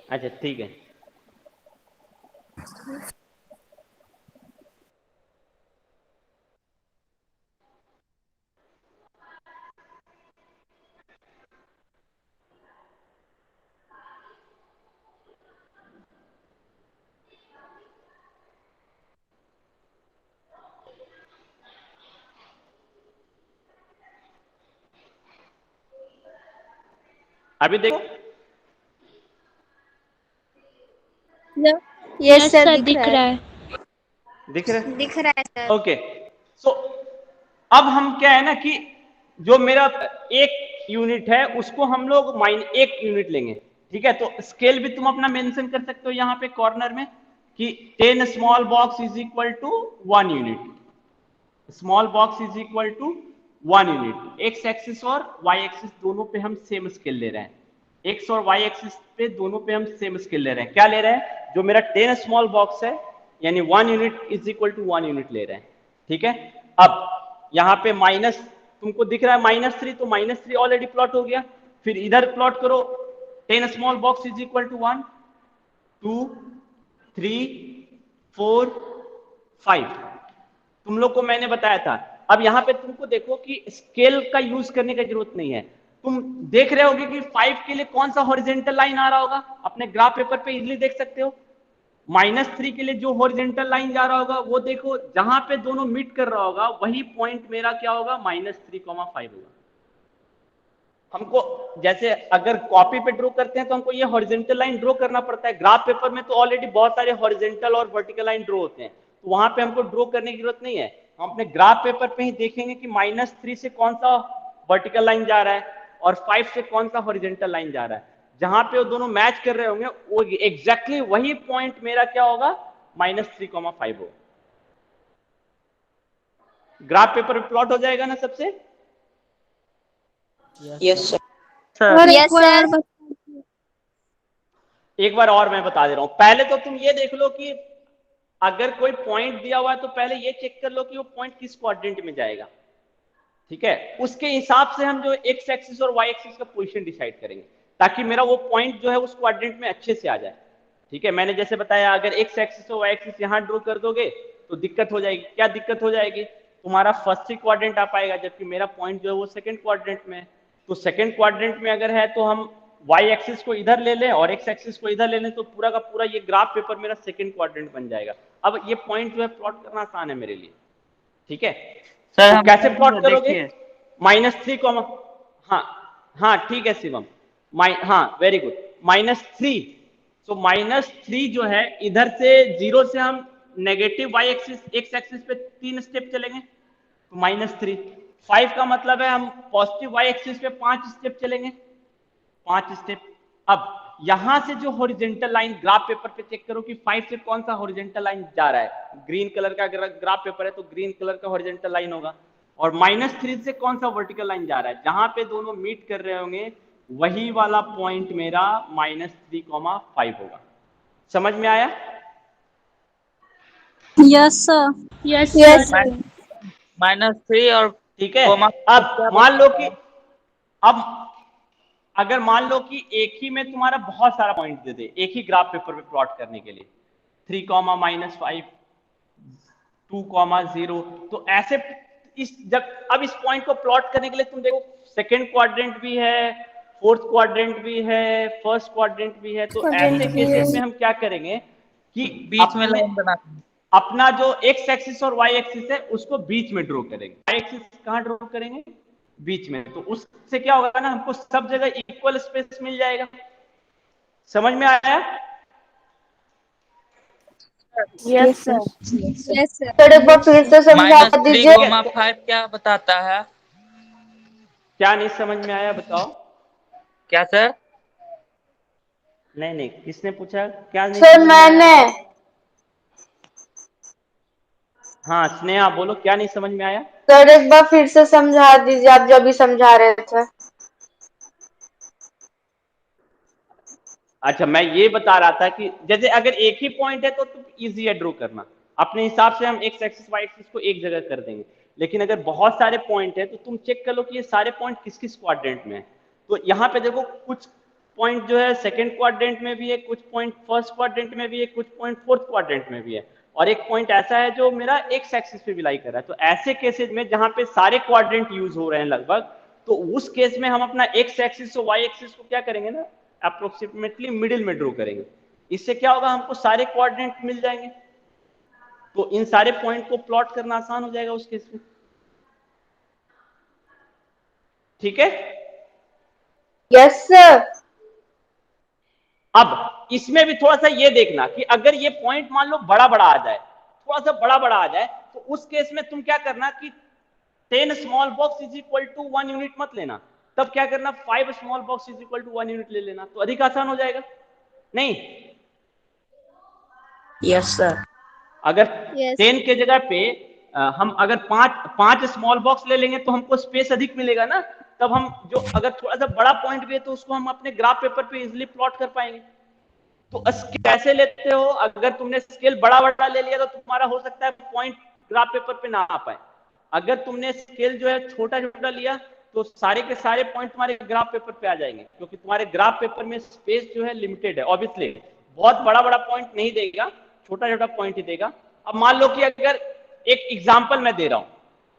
A: अच्छा ठीक है। अभी देखो,
B: यस सर, दिख रहा है।
A: दिख रहा है?
B: दिख रहा है सर।
A: ओके, सो अब हम क्या है ना कि जो मेरा एक यूनिट है उसको हम लोग -1 यूनिट लेंगे, ठीक है। तो स्केल भी तुम अपना मेंशन कर सकते हो यहाँ पे कॉर्नर में कि 10 small box is equal to 1 unit, small box is equal to 1 unit. X axis और वाई एक्सिस दोनों पे हम सेम स्केल ले रहे हैं, एक्स और वाई एक्सिस पे दोनों पे हम सेम स्केल ले रहे हैं। क्या ले रहे हैं, जो मेरा 10 स्मॉल बॉक्स है यानी 1 unit is equal to 1 unit ले रहे हैं, ठीक है। अब यहाँ पे माइनस तुमको दिख रहा है -3, तो -3 ऑलरेडी प्लॉट हो गया। फिर इधर प्लॉट करो, 10 small box is equal to 1, 2, 3, 4, 5। तुम लोग को मैंने बताया था। अब यहाँ पे तुमको देखो कि स्केल का यूज करने की जरूरत नहीं है। तुम देख रहे होगे कि 5 के लिए कौन सा हॉरिजेंटल लाइन आ रहा होगा, अपने ग्राफ पेपर पे इजीली देख सकते हो। -3 के लिए जो हॉरिजेंटल लाइन जा रहा होगा वो देखो, जहां पे दोनों मीट कर रहा होगा वही पॉइंट मेरा क्या होगा, -3,5 होगा। हमको जैसे अगर कॉपी पे ड्रॉ करते हैं तो हमको ये हॉरिजेंटल लाइन ड्रॉ करना पड़ता है। ग्राफ पेपर में तो ऑलरेडी बहुत सारे हॉरिजेंटल और वर्टिकल लाइन ड्रॉ होते हैं, तो वहां पे हमको ड्रॉ करने की जरूरत नहीं है। हम अपने ग्राफ पेपर पे ही देखेंगे कि -3 से कौन सा वर्टिकल लाइन जा रहा है और 5 से कौन सा हॉरिजेंटल लाइन जा रहा है। जहां पे वो दोनों मैच कर रहे होंगे वो एग्जैक्टली वही पॉइंट मेरा क्या होगा, -3,5 होगा। ग्राफ पेपर पे प्लॉट हो जाएगा ना सबसे?
C: Yes sir.
F: Sir
B: yes sir.
A: एक बार और मैं बता दे रहा हूं। पहले तो तुम ये देख लो कि अगर कोई पॉइंट दिया हुआ है तो पहले ये चेक कर लो कि वो पॉइंट किस क्वाड्रेंट में जाएगा, ठीक है। उसके हिसाब से हम जो एक्स एक्सिस और वाई एक्सिस का पोजीशन डिसाइड करेंगे, ताकि मेरा वो पॉइंट जो है उस क्वाड्रेंट में अच्छे से आ जाए, ठीक है। मैंने जैसे बताया, अगर एक्स एक्सिस और वाई एक्सिस यहाँ ड्रॉ कर दोगे तो दिक्कत हो जाएगी। क्या दिक्कत हो जाएगी, तुम्हारा फर्स्ट ही क्वाड्रेंट आ पाएगा, जबकि मेरा पॉइंट जो है वो सेकंड क्वाड्रेंट में है। तो सेकंड क्वाड्रेंट में अगर है तो हम वाई एक्सिस को इधर ले लें और एक्स एक्सिस को इधर ले लें, तो पूरा का पूरा ये ग्राफ पेपर मेरा सेकंड क्वाड्रेंट बन जाएगा। अब ये पॉइंट जो है प्लॉट करना आसान है मेरे लिए, ठीक है।
F: सर
A: तो
F: हम
A: कैसे प्लॉट करोगे,
F: देखिए
A: -3, हाँ ठीक है शिवम, हाँ वेरी गुड, -3। तो -3 जो है इधर से 0 से हम negative Y axis X axis पे 3 स्टेप चलेंगे, तो -3। 5 का मतलब है हम पॉजिटिव वाई एक्सिस पे 5 स्टेप चलेंगे, 5 स्टेप। अब यहां से जो हॉरिजेंटल लाइन ग्राफ पेपर पे चेक करो कि 5 से कौन सा हॉरिजेंटल लाइन जा रहा है। ग्रीन कलर का अगर ग्राफ पेपर है तो ग्रीन कलर का हॉरिजेंटल लाइन होगा। और -3 से कौन सा वर्टिकल लाइन जा रहा है, जहां पे दोनों मीट कर रहे होंगे वही वाला पॉइंट मेरा -3,5 होगा। समझ में आया?
B: Yes, sir. Yes,
C: Yes,
B: sir.
C: sir.
F: -3 और
A: ठीक है।
F: कोमा
A: अब मान लो कि अब अगर मान लो कि एक ही में तुम्हारा बहुत सारा पॉइंट दे दे एक ही ग्राफ पेपर पे प्लॉट करने के लिए 3, -5, 2, 0, तो ऐसे अब इस पॉइंट को प्लॉट करने के लिए तुम देखो सेकंड क्वाड्रेंट भी है, फोर्थ क्वाड्रेंट भी है, फर्स्ट क्वाड्रेंट भी है। तो
C: Quadrant
A: ऐसे
C: भी है।
A: केसेस में हम क्या करेंगे कि
F: बीच में लाइन बना
A: अपना जो एक्स एक्सिस और वाई एक्सिस है उसको बीच में ड्रॉ करेंगे। वाई एक्सिस कहां ड्रॉ करेंगे? बीच में। तो उससे क्या होगा ना, हमको सब जगह इक्वल स्पेस मिल जाएगा। समझ में आया?
C: Yes, sir.
B: Yes, sir.
C: Sir एक बार फिर से समझा
F: -3,
C: दीजिए।
F: 5 क्या बताता है?
A: क्या नहीं समझ में आया बताओ?
F: क्या सर?
A: नहीं किसने पूछा? क्या नहीं
C: सर
A: समझ में आया?
C: मैंने।
A: हाँ स्नेहा बोलो, क्या नहीं समझ में आया?
C: सर एक बार फिर से समझा दीजिए, आप जब भी समझा रहे थे।
A: अच्छा, मैं ये बता रहा था कि जैसे अगर एक ही पॉइंट है तो तुम इजी है ड्रॉ करना, अपने हिसाब से हम एक्स एक्सिस वाई एक्सिस को एक जगह कर देंगे। लेकिन अगर बहुत सारे पॉइंट है तो तुम चेक कर लो कि ये सारे पॉइंट किस किस क्वाड्रेंट में है। तो यहाँ पे देखो कुछ पॉइंट जो है सेकंड क्वाड्रेंट में भी है, कुछ पॉइंट फर्स्ट क्वाड्रेंट में भी है, कुछ पॉइंट फोर्थ क्वाड्रेंट में भी है, और एक पॉइंट ऐसा है जो मेरा एक्स एक्सिस पे भी लाई कर रहा है। तो ऐसे केसेस में जहां पे सारे क्वाड्रेंट यूज हो रहे हैं लगभग, तो उस केस में हम अपना एक्स एक्सिस और वाई एक्सिस को क्या करेंगे ना, अप्रोक्सीमेटली मिडिल में ड्रॉ करेंगे। इससे क्या होगा, हमको सारे क्वाड्रेंट मिल जाएंगे, तो इन सारे पॉइंट को प्लॉट करना आसान हो जाएगा उस केस में। ठीक है?
C: यस सर।
A: अब इसमें भी थोड़ा सा ये देखना कि अगर ये पॉइंट मान लो बड़ा बड़ा आ जाए, थोड़ा सा बड़ा बड़ा आ जाए, तो उस केस में तुम क्या करना कि 10 small box is equal to 1 unit मत लेना, तब क्या करना 5 small box is equal to 1 unit ले लेना, तो अधिक आसान हो जाएगा। नहीं?
D: Yes sir.
A: अगर
B: Yes.
A: 10 के जगह पे हम अगर पांच स्मॉल बॉक्स ले लेंगे तो हमको स्पेस अधिक मिलेगा ना, तब हम जो अगर थोड़ा सा बड़ा पॉइंट भी है तो उसको हम अपने ग्राफ पेपर पे इजीली प्लॉट कर पाएंगे। तो कैसे लेते हो, अगर तुमने स्केल बड़ा बड़ा ले लिया तो तुम्हारा हो सकता है पॉइंट ग्राफ पेपर पे ना आ पाए। अगर तुमने स्केल जो है छोटा छोटा लिया तो सारे के सारे पॉइंट तुम्हारे ग्राफ पेपर पे आ जाएंगे, क्योंकि तुम्हारे ग्राफ पेपर में स्पेस जो है लिमिटेड है। ऑब्वियसली बहुत बड़ा बड़ा पॉइंट नहीं देगा, छोटा छोटा पॉइंट ही देगा। अब मान लो कि अगर एक एग्जांपल मैं दे रहा हूं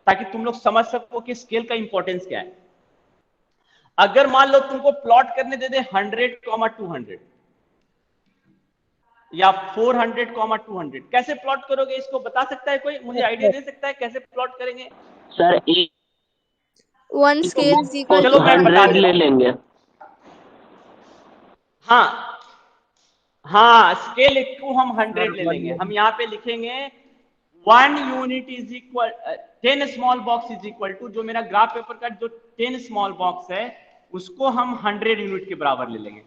A: ताकि तुम लोग समझ सको कि स्केल का इंपॉर्टेंस क्या है। अगर मान लो तुमको प्लॉट करने दे दे 100, 200 या 400, 200, कैसे प्लॉट करोगे इसको बता सकता है कोई? मुझे आइडिया दे सकता है कैसे प्लॉट करेंगे?
G: Sir
B: One scale is equal
A: चलो
B: to
A: मैं बता
G: 100
A: दे
G: ले
A: रहा हूं।
G: लेंगे।
A: हाँ स्केल को हम 100 ले लेंगे। हम यहाँ पे लिखेंगे 1 unit is equal 10 small box is equal to, जो मेरा ग्राफ पेपर का जो 10 स्मॉल बॉक्स है उसको हम 100 यूनिट के बराबर ले लेंगे,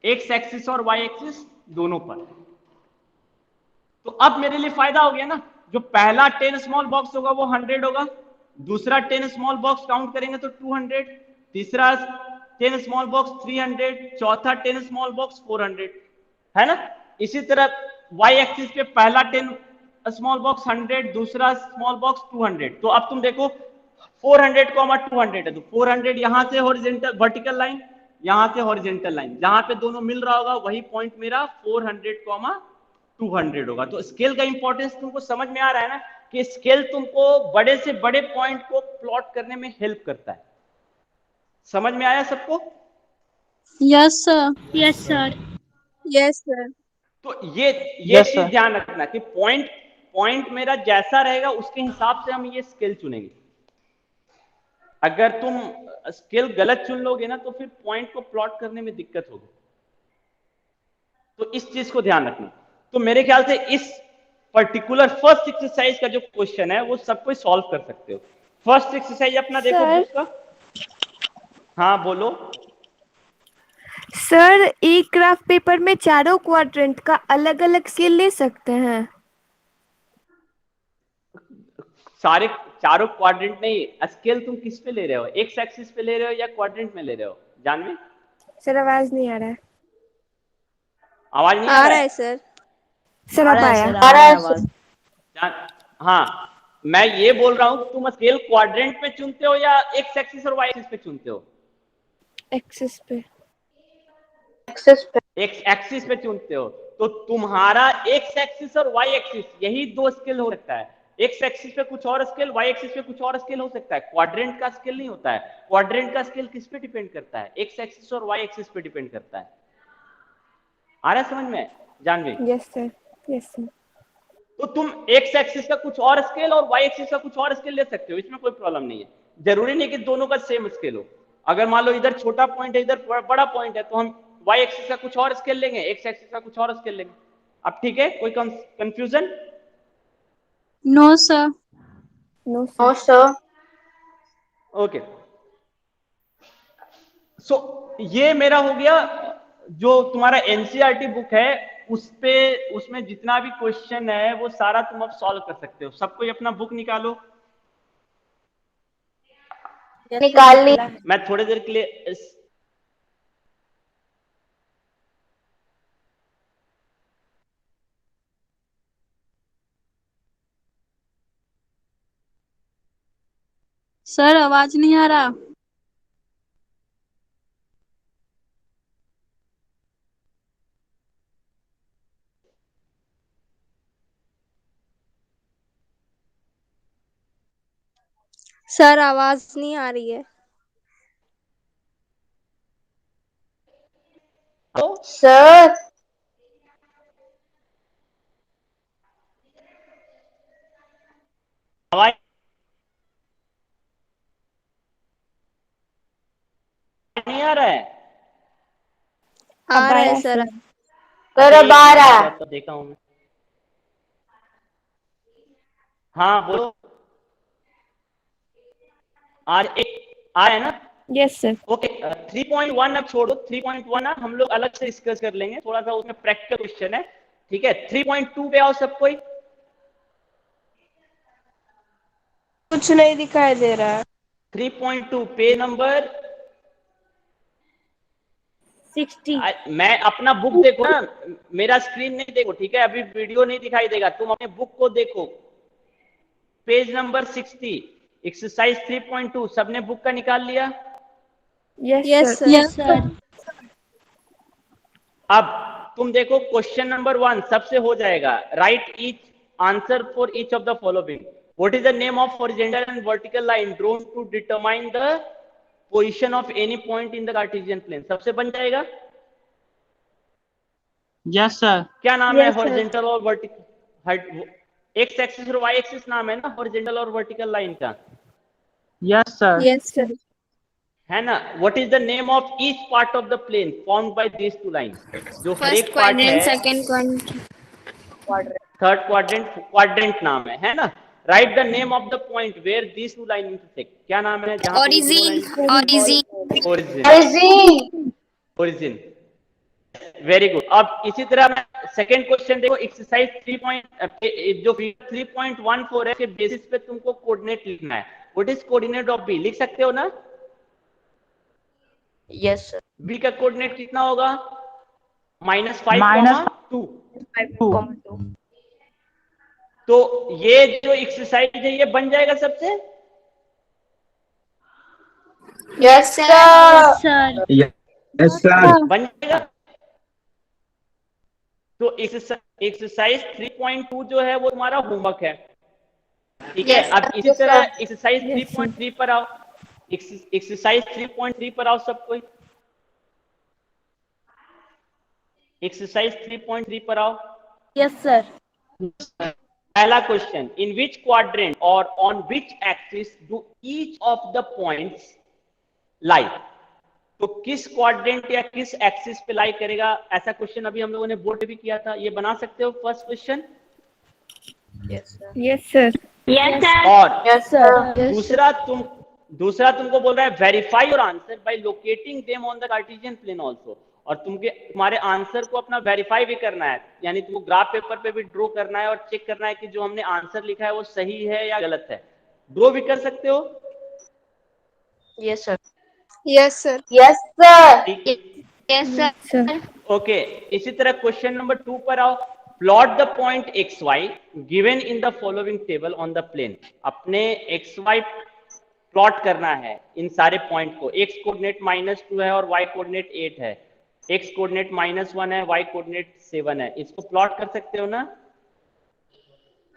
A: एक्स एक्सिस और वाई एक्सिस दोनों पर। तो अब मेरे लिए फायदा हो गया ना, जो पहला 10 स्मॉल बॉक्स होगा वो 100 होगा, दूसरा 10 स्मॉल बॉक्स काउंट करेंगे तो 200, तीसरा 10 स्मॉल बॉक्स 300, चौथा 10 स्मॉल बॉक्स 400, है ना? इसी तरह वाई एक्सिस पे पहला 10 स्मॉल बॉक्स 100, दूसरा स्मॉल बॉक्स 200। तो अब तुम देखो 400, 200 है, तो 400 यहां से हॉरिजॉन्टल वर्टिकल लाइन, यहां से हॉरिजॉन्टल लाइन, जहां पे दोनों मिल रहा होगा वही पॉइंट मेरा 400, 200 होगा। तो स्केल का इंपॉर्टेंस तुमको समझ में आ रहा है ना, कि स्केल तुमको बड़े से बड़े पॉइंट को प्लॉट करने में हेल्प करता है। समझ में आया सबको?
B: Yes, sir. Yes, sir. Yes, sir.
A: तो ये
F: Yes,
A: चीज
F: sir.
A: ध्यान रखना कि पॉइंट मेरा जैसा रहेगा उसके हिसाब से हम ये स्केल चुनेंगे। अगर तुम स्केल गलत चुन लोगे ना तो फिर पॉइंट को प्लॉट करने में दिक्कत होगी। तो इस चीज को ध्यान रखना। तो मेरे ख्याल से इस पर्टिकुलर फर्स्ट एक्सरसाइज का जो क्वेश्चन है वो सब कोई सॉल्व कर सकते हो। फर्स्ट एक्सरसाइज अपना देखो
C: सर।
A: बुक का। हाँ बोलो।
G: सर एक ग्राफ पेपर में चारों क्वाड्रेंट का अलग अलग स्केल ले सकते हैं।
A: सारे चारों क्वाड्रेंट नहीं, स्केल तुम किस पे ले रहे हो, एक्स एक्सिस पे ले रहे हो या क्वाड्रेंट में ले रहे हो जानवी?
G: सर आवाज नहीं आ रहा है।
A: आवाज नहीं
B: आ रहा है सर।
G: सर अब आया।
C: आ रहा है सर।
A: हाँ, मैं ये बोल रहा हूँ तुम स्केल क्वाड्रेंट पे चुनते हो या एक्स एक्सिस और वाई एक्सिस पे चुनते हो?
G: एक्सिस पे।
C: एक्सेस पे।
A: एक्स एक्सिस पे चुनते हो, तो तुम्हारा एक्स एक्सिस और वाई एक्सिस यही दो स्केल हो सकता है। एक्स एक्सिस पे कुछ और स्केल, वाई एक्सिस पे कुछ और स्केल हो सकता है, क्वाड्रेंट का स्केल नहीं होता है। क्वाड्रेंट का स्केल किस पे डिपेंड करता है? एक्स एक्सिस और वाई एक्सिस पे डिपेंड करता है। आ रहा है समझ में Janvi?
G: Yes sir, yes sir.
A: तो तुम एक्स एक्सिस का कुछ और स्केल और वाई एक्सिस का कुछ और स्केल ले सकते हो, इसमें कोई प्रॉब्लम नहीं है। जरूरी नहीं कि दोनों का सेम स्केल हो। अगर मान लो इधर छोटा पॉइंट है इधर बड़ा पॉइंट है, तो हम वाई एक्सिस का कुछ और स्केल लेंगे, एक्स एक्सिस का कुछ और स्केल लेंगे। अब ठीक है, कोई confusion?
B: No sir.
G: No
C: no
G: sir.
C: Sir.
A: Okay, so ये मेरा हो गया। जो तुम्हारा एनसीईआरटी बुक है उसमें जितना भी क्वेश्चन है वो सारा तुम अब सॉल्व कर सकते हो। सब कोई अपना बुक निकालो।
C: निकाल ली।
A: मैं थोड़ी देर के लिए
B: सर आवाज नहीं आ रहा। सर आवाज नहीं आ रही है।
C: सर
A: आवाज नहीं आ रहा है?
B: आ रहा है सर।
C: सर अब आ रहा है।
A: तो देखा हूं मैं। हाँ बोलो। आ रहा है ना?
G: Yes sir.
A: ओके, 3.1 अब छोड़ो। 3.1 ना हम लोग अलग से डिस्कस कर लेंगे, थोड़ा सा उसमें प्रैक्टिकल क्वेश्चन है। ठीक है, 3.2 पे आओ सब कोई।
G: कुछ नहीं दिखाई दे रहा है।
A: 3.2 पेज नंबर
G: 60।
A: मैं अपना बुक देखो ना, मेरा स्क्रीन नहीं देखो, ठीक है? अभी वीडियो नहीं दिखाई देगा, तुम अपने बुक को देखो। Page number 60, exercise 3.2। सबने बुक का निकाल लिया?
G: यस सर।
B: यस सर।
A: अब तुम देखो क्वेश्चन नंबर 1 सबसे हो जाएगा। Write each answer for each of the following. What is the name of horizontal and vertical line drawn to determine the position of any point in the Cartesian plane? सबसे बन जाएगा?
F: Yes sir.
A: क्या नाम है
G: Yes, sir.
A: Horizontal और vertical? X axis और Y axis नाम है ना हॉरिजॉन्टल और वर्टिकल लाइन का,
F: यस सर।
B: Yes sir.
A: है ना? What is the name of each part of the plane formed by these two lines? जो हर एक पार्ट है,
B: सेकंड क्वाड्रेंट।
A: थर्ड क्वाड्रेंट नाम है ना? Write the name of the point where these two line intersect. क्या नाम है जहां पे ये दोनों line?
B: Origin.
A: Origin. Origin, very good. अब इसी तरह मैं सेकंड क्वेश्चन देखो, एक्सरसाइज 3.14 है, के बेसिस पे तुमको कोऑर्डिनेट लिखना है। What is coordinate of B? लिख सकते हो ना?
C: Yes sir.
A: बी का कोऑर्डिनेट कितना होगा? -5, -2। तो ये जो एक्सरसाइज है ये बन जाएगा सबसे?
C: Yes sir.
B: Sir.
E: Yes sir.
A: बन जाएगा। तो एक्सरसाइज 3.2 जो है वो तुम्हारा होमवर्क है, ठीक है? अब इसी
C: Yes,
A: तरह
C: sir.
A: एक्सरसाइज 3.3 पर आओ। एक्सरसाइज 3.3 पर आओ सब कोई। एक्सरसाइज 3.3 पर आओ।
G: Yes sir.
A: पहला क्वेश्चन, इन विच क्वाड्रेंट और on which axis do each of the points लाई? तो किस क्वाड्रेंट या किस एक्सिस पे लाई करेगा, ऐसा क्वेश्चन अभी हम लोगों ने बोर्ड पे भी किया था। ये बना सकते हो फर्स्ट क्वेश्चन?
G: Yes sir.
A: और
C: यस सर।
A: दूसरा तुमको बोल रहा है verify your answer by locating them on the Cartesian plane also. और तुम्हारे आंसर को अपना वेरीफाई भी करना है, यानी तुमको ग्राफ पेपर पे भी ड्रॉ करना है और चेक करना है कि जो हमने आंसर लिखा है वो सही है या गलत है। ड्रॉ भी कर सकते हो?
C: Yes sir.
B: Yes sir.
C: Yes sir.
B: Yes sir.
A: Okay, इसी तरह क्वेश्चन नंबर 2 पर आओ। Plot the point x y given in the following table on the plane. अपने एक्स वाई प्लॉट करना है इन सारे पॉइंट को। एक्स कोऑर्डिनेट -2 है और वाई कोऑर्डिनेट 8 है, एक्स कोऑर्डिनेट -1 है, वाई कोऑर्डिनेट 7 है। इसको प्लॉट कर सकते हो ना?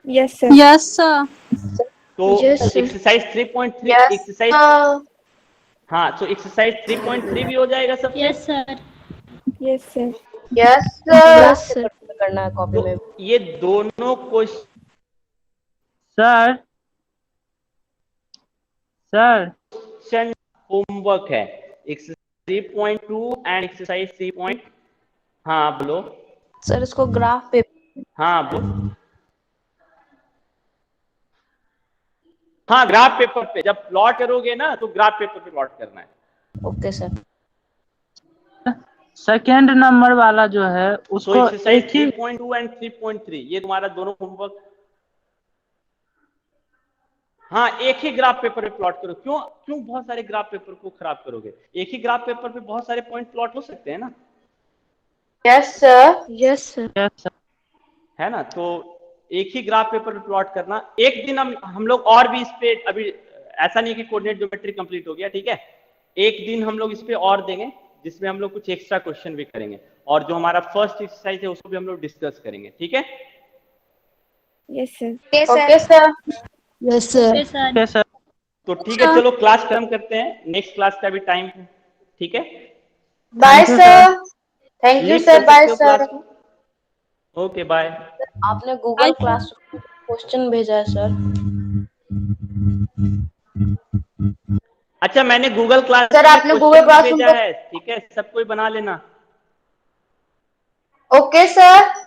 G: Yes sir.
B: Yes sir.
A: तो एक्सरसाइज 3.3 एक्सरसाइज, हाँ, तो एक्सरसाइज 3.3 भी हो जाएगा सब।
B: Yes sir.
G: Yes sir.
C: Yes sir. करना है कॉपी में।
A: तो ये दोनों क्वेश्चन
F: सर
A: होमवर्क है, एक्सरसाइज 3.2 एंड एक्सरसाइज 3. हाँ बोलो।
C: सर इसको ग्राफ पे।
A: हाँ बोलो। हाँ, ग्राफ पेपर पे जब प्लॉट करोगे ना तो ग्राफ पेपर पे प्लॉट करना है।
C: Okay sir.
F: सेकेंड नंबर वाला जो है
A: तो
F: उसको
A: एक्सरसाइज
F: एक ही
A: 3.2 एंड 3.3 ये तुम्हारा दोनों होमवर्क। हाँ, एक ही ग्राफ पेपर पे प्लॉट करो। क्यों क्यों बहुत सारे ग्राफ पेपर को खराब करोगे? एक ही ग्राफ पेपर पे बहुत सारे पॉइंट प्लॉट हो सकते हैं ना।
C: Yes sir.
G: Yes sir.
F: Yes, sir.
A: है ना? तो एक ही ग्राफ पेपर पे प्लॉट करना। एक दिन हम लोग और भी इस पे, अभी ऐसा नहीं कि कोऑर्डिनेट ज्योमेट्री कंप्लीट हो गया, ठीक है। एक दिन हम लोग इस पे और देंगे जिसमें हम लोग कुछ एक्स्ट्रा क्वेश्चन भी करेंगे और जो हमारा फर्स्ट एक्सरसाइज है उसको भी हम लोग डिस्कस करेंगे, ठीक है।
G: Yes sir.
C: Okay sir.
B: Yes sir.
F: Yes, sir.
A: तो ठीक है, चलो क्लास खत्म करते हैं, नेक्स्ट क्लास का भी टाइम है, ठीक है।
C: Bye
F: Thank you,
C: sir. Thank you
A: leave
C: sir.
A: कर
C: बाय
A: सकते हो
C: सर।
A: क्लास को। Okay, bye.
C: आपने गूगल क्लास क्वेश्चन भेजा है सर।
A: अच्छा, मैंने गूगल क्लास
C: सर, आपने गूगल क्लासरूम
A: भेजा
C: पे।
A: है, ठीक है, सब कोई बना लेना।
C: Okay sir.